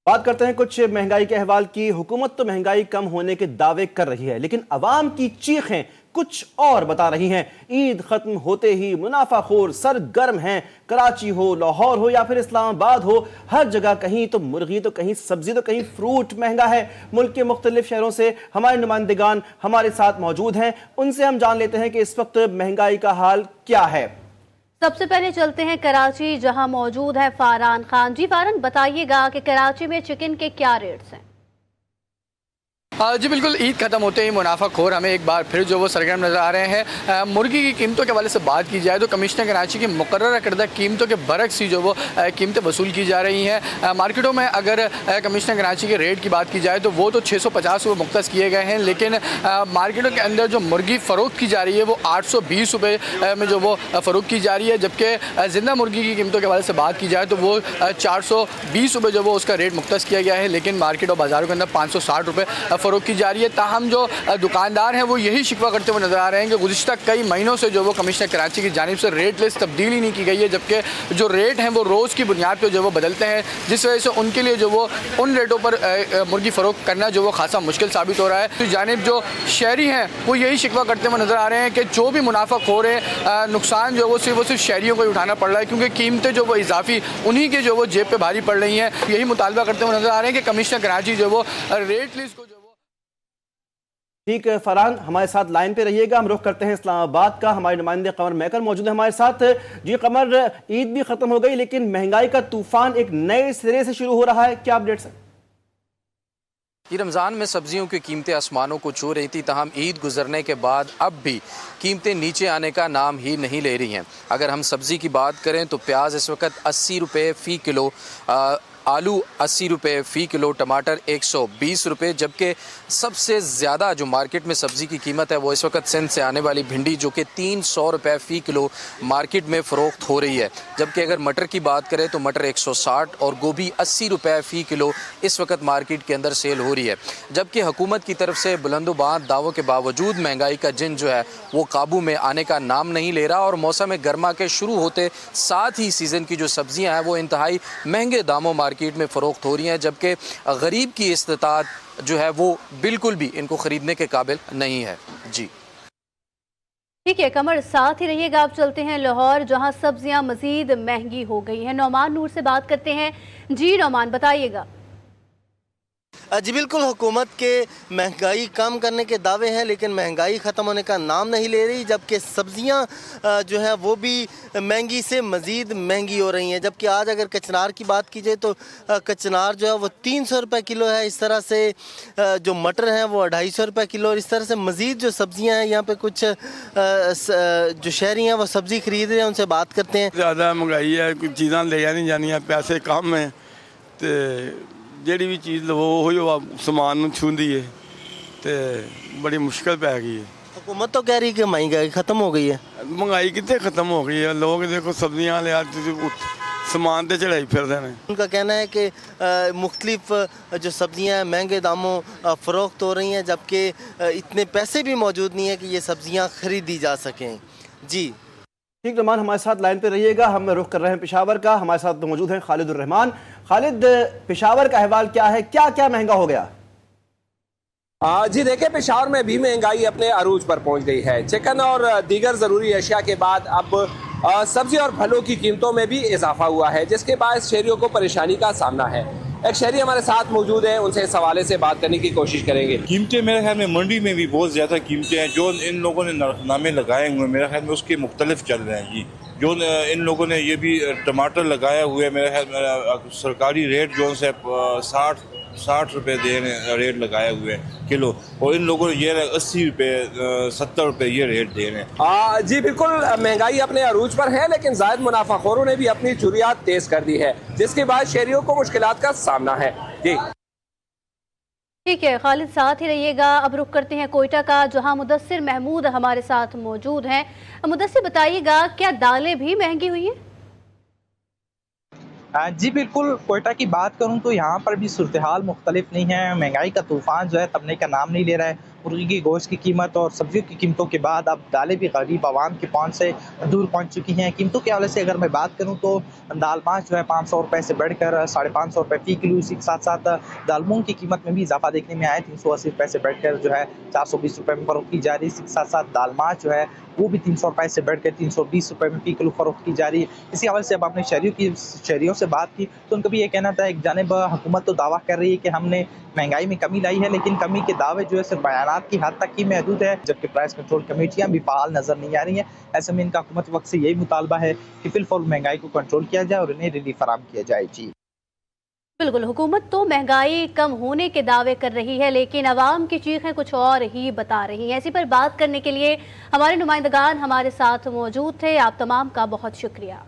बात करते हैं कुछ महंगाई के अहवाल की। हुकूमत तो महंगाई कम होने के दावे कर रही है, लेकिन अवाम की चीखें कुछ और बता रही हैं। ईद खत्म होते ही मुनाफाखोर सरगर्म हैं। कराची हो, लाहौर हो या फिर इस्लामाबाद हो, हर जगह कहीं तो मुर्गी तो कहीं सब्जी तो कहीं फ्रूट महंगा है। मुल्क के मुख्तलिफ शहरों से हमारे नुमाइंदगान हमारे साथ मौजूद हैं, उनसे हम जान लेते हैं कि इस वक्त महंगाई का हाल क्या है। सबसे पहले चलते हैं कराची, जहां मौजूद है फारान खान। जी फारान, बताइएगा कि कराची में चिकन के क्या रेट्स हैं? जी बिल्कुल, ईद खत्म होते ही मुनाफाखोर हमें एक बार फिर जो वो सरगर्म नज़र आ रहे हैं। मुर्गी की कीमतों के हवाले से बात की जाए तो कमिश्नर कराची की मुकर्रर करदा कीमतों के बरक्स ही जो वो कीमतें वसूल की जा रही हैं। मार्केटों में अगर कमिश्नर कराची के रेट की बात की जाए तो वो तो 650 रुपये मुख्तस किए गए हैं, लेकिन मार्केटों के अंदर जो मुर्गी फ़रोख्त की जा रही है वो 820 रुपये में जो वो फ़रोख्त की जा रही है, जबकि ज़िंदा मुर्गी की कीमतों के हवाले से बात की जाए तो वो 420 रुपये जो वो उसका रेट मुख्तस किया गया है, लेकिन मार्केट और बाज़ारों के अंदर 560 रुपये फ़रोख्त की जा रही है। ताहम जो दुकानदार हैं वो यही शिकवा करते हुए नजर आ रहे हैं कि गुज़िश्ता कई महीनों से जो वो कमिश्नर कराची की जानिब से रेट लिस्ट तब्दील ही नहीं की गई है, जबकि जो रेट हैं वो रोज़ की बुनियाद पर जो वो बदलते हैं, जिस वजह से उनके लिए जो वो उन रेटों पर मुर्गी फ़रोख्त करना जो वो खासा मुश्किल साबित हो रहा है। तो जानिब जो शहरी हैं वो यही शिकवा करते हुए नजर आ रहे हैं कि जो भी मुनाफाखोर है, नुकसान जो वो सिर्फ शहरियों को ही उठाना पड़ रहा है, क्योंकि कीमतें जो वो इजाफी उन्हीं के जो वो जेब पे भारी पड़ रही हैं। यही मुतालबा करते हुए नजर आ रहे हैं कि कमिश्नर कराची जो वो रेट लिस्ट को ठीक है फरहान, हमारे साथ लाइन पे रहिएगा। हम रुख करते हैं इस्लामाबाद का। हमारे नुमाइंदे कमर मैकर मौजूद है हमारे साथ। जी कमर, ईद भी खत्म हो गई लेकिन महंगाई का तूफान एक नए सिरे से शुरू हो रहा है, क्या अपडेट्स हैं? ये रमज़ान में सब्जियों की कीमतें आसमानों को छू रही थी, ताहम ईद गुजरने के बाद अब भी कीमतें नीचे आने का नाम ही नहीं ले रही हैं। अगर हम सब्ज़ी की बात करें तो प्याज इस वक्त 80 रुपये फ़ी किलो, आलू 80 रुपये फ़ी किलो, टमाटर 120 रुपये, जबकि सबसे ज़्यादा जो मार्केट में सब्ज़ी की कीमत है वो इस वक्त सिंध से आने वाली भिंडी जो कि 300 रुपये फ़ी किलो मार्केट में फ़रोख्त हो रही है। जबकि अगर मटर की बात करें तो मटर 160 और गोभी 80 रुपये फ़ी किलो इस वक्त मार्केट के अंदर सेल हो रही है। जबकि हुकूमत की तरफ से बुलंदोबाद दावों के बावजूद महंगाई का जिन जो है वो काबू में आने का नाम नहीं ले रहा, और मौसम गर्मा के शुरू होते साथ ही सीज़न की जो सब्ज़ियाँ हैं वो इंतहाई महंगे दामों मार्केट में फ़रोख्त हो रही हैं, जबकि गरीब की इस्तिताअत जो है वो बिल्कुल भी इनको ख़रीदने के काबिल नहीं है। जी ठीक है कमर, साथ ही रहिएगा। आप चलते हैं लाहौर, जहां सब्जियां मजीद महंगी हो गई हैं। नौमान नूर से बात करते हैं। जी नौमान, बताइएगा। जी बिल्कुल, हुकूमत के महंगाई कम करने के दावे हैं, लेकिन महंगाई ख़त्म होने का नाम नहीं ले रही, जबकि सब्ज़ियाँ जो है वो भी महंगी से मज़ीद महंगी हो रही हैं। जबकि आज अगर कचनार की बात की जाए तो कचनार जो है वो 300 रुपये किलो है। इस तरह से जो मटर हैं वो 250 रुपये किलो। और इस तरह से मज़ीद जो सब्ज़ियाँ हैं, यहाँ पे कुछ जो शहरी हैं वो सब्ज़ी खरीद रहे हैं, उनसे बात करते हैं। ज़्यादा महंगाई है, कुछ चीज़ां ले नहीं जानियां, पैसे कम है, तो ਜਿਹੜੀ ਵੀ ਚੀਜ਼ ਲਵੋ ਉਹੀ ਸਮਾਨ ਨੂੰ ਛੂੰਦੀ ਹੈ ਤੇ ਬੜੀ ਮੁਸ਼ਕਲ ਪੈ ਗਈ है। हुकूमत तो कह रही है कि महंगाई ख़त्म हो गई है। महंगाई कितने ख़त्म हो गई है? लोग देखो सब्जियां लिया सामान तो चढ़ाई फिरते हैं। उनका कहना है कि मुख्तलिफ जो सब्जियां हैं महंगे दामों फ़रोख्त हो रही हैं, जबकि इतने पैसे भी मौजूद नहीं है कि ये सब्जियां खरीदी जा सकें। जी ठीक रहमान, हमारे साथ लाइन पे रहिएगा। हम रुख कर रहे हैं पेशावर का। हमारे साथ मौजूद हैं खालिद उर रहमान। खालिद, पेशावर का अहवाल क्या है, क्या क्या महंगा हो गया? जी देखिए, पेशावर में भी महंगाई अपने अरूज पर पहुंच गई है। चिकन और दीगर ज़रूरी अशिया के बाद अब सब्जी और फलों की कीमतों में भी इजाफा हुआ है, जिसके बायस शहरियों को परेशानी का सामना है। एक शहरी हमारे साथ मौजूद है, उनसे इस हवाले से बात करने की कोशिश करेंगे। कीमतें मेरे ख्याल में मंडी में भी बहुत ज़्यादा कीमतें हैं। जो इन लोगों ने नरखनामे लगाए हुए हैं मेरे ख्याल में उसके मुख्तलिफ चल रहे हैं जी। जो इन लोगों ने ये भी टमाटर लगाया हुआ है, मेरे ख्याल में सरकारी रेट जो से 60 रुपये रेट लगाए हुए हैं किलो, और इन लोगों ने ये 80 रुपये 70 रुपये ये रेट दे रहे हैं। जी बिल्कुल, महंगाई अपने अरूज पर है, लेकिन जायद मुनाफाखोरों ने भी अपनी जुर्रियात तेज कर दी है, जिसके बाद शहरियों को मुश्किलात का सामना है। जी ठीक है खालिद, साथ ही रहिएगा। अब रुख करते हैं कोयटा का, जहां मुदस्सिर महमूद हमारे साथ मौजूद हैं। मुदस्सिर, बताइएगा क्या दालें भी महंगी हुई हैं? जी बिल्कुल, कोयटा की बात करूँ तो यहाँ पर भी सूरत हाल मुख्तलिफ नहीं है। महंगाई का तूफ़ान जो है थमने का नाम नहीं ले रहा है। मुर्गी की गोश्त की कीमत और सब्जियों की कीमतों के बाद अब दालें भी गरीब आवाम की पहुँच से दूर पहुँच चुकी हैं। कीमतों के हवाले से अगर मैं बात करूँ तो दाल पाँच जो है 500 रुपये से बढ़कर 550 रुपये फ़ी किलो, इसी के साथ साथ दाल मूंग की कीमत में भी इजाफा देखने में आया है। 380 रुपये से बढ़कर जो है 420 रुपये में फ़रोख्त की जा रही है। इसी के साथ साथ दाल माच जो है वो भी 300 रुपये से बढ़कर 320 रुपये में फ़ी किलो फ़रोख्त की जा रही है। इसी हवाले से अब आपने शहरियों से बात की तो उनका भी ये कहना था, एक जानिब हुकूमत तो दावा कर रही है कि हमने महंगाई में कमी लाई है, लेकिन कमी के दावे जो है सिर्फ बयानात की हद तक ही महदूद है, जबकि प्राइस कंट्रोल कमेटियां भी फ़ाल नज़र नहीं आ रही हैं। ऐसे में इनका हुकूमत वक्त से यही मुतालबा है कि फिलफौर महंगाई को कंट्रोल किया जाए और इन्हें रिलीफ फराहम किया जाए। जी बिल्कुल, हुकूमत तो महंगाई कम होने के दावे कर रही है, लेकिन आवाम की चीखें कुछ और ही बता रही हैं। इसी पर बात करने के लिए हमारे नुमाइंदगान हमारे साथ मौजूद थे। आप तमाम का बहुत शुक्रिया।